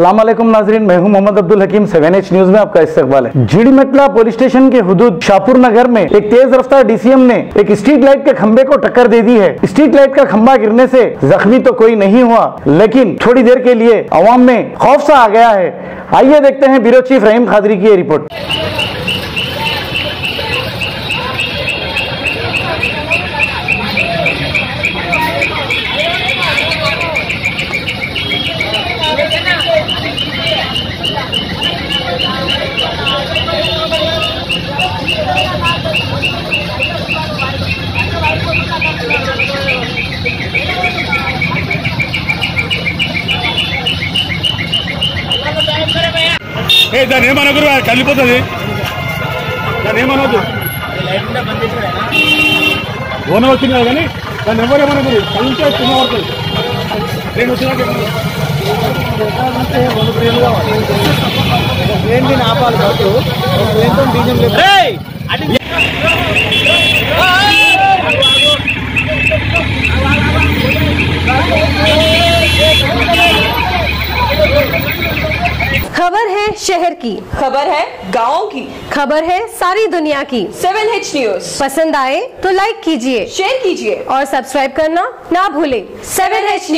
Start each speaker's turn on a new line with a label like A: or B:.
A: अस्सलामुअलैकुम नाजरीन, मैं हूं मोहम्मद अब्दुल हकीम। 7H न्यूज में आपका इस्तकबाल है। जीडीमेटला पुलिस स्टेशन के हुदूद शाहपुर नगर में एक तेज रफ्तार डीसीएम ने एक स्ट्रीट लाइट के खंबे को टक्कर दे दी है। स्ट्रीट लाइट का खंबा गिरने से जख्मी तो कोई नहीं हुआ, लेकिन थोड़ी देर के लिए अवाम में खौफ सा आ गया है। आइए देखते हैं ब्यूरो चीफ रहीम खादरी की रिपोर्ट।
B: దాన్ని ఏమనకూడదు, కలిపోతుంది. దాన్ని ఏమనవద్దు, ఓన వచ్చింది కదా, కానీ దాన్ని ఎవరేమనకూడదు, కలిస్తే చిన్న పడుతుంది. నేను వచ్చినాక ఏంటి ఆపాలి కాదు, ఏంటో డీజల్
C: खबर है शहर की,
D: खबर है गाँव की,
C: खबर है सारी दुनिया की।
D: 7H न्यूज
C: पसंद आए तो लाइक कीजिए,
D: शेयर कीजिए
C: और सब्सक्राइब करना ना भूलें।
D: 7H news.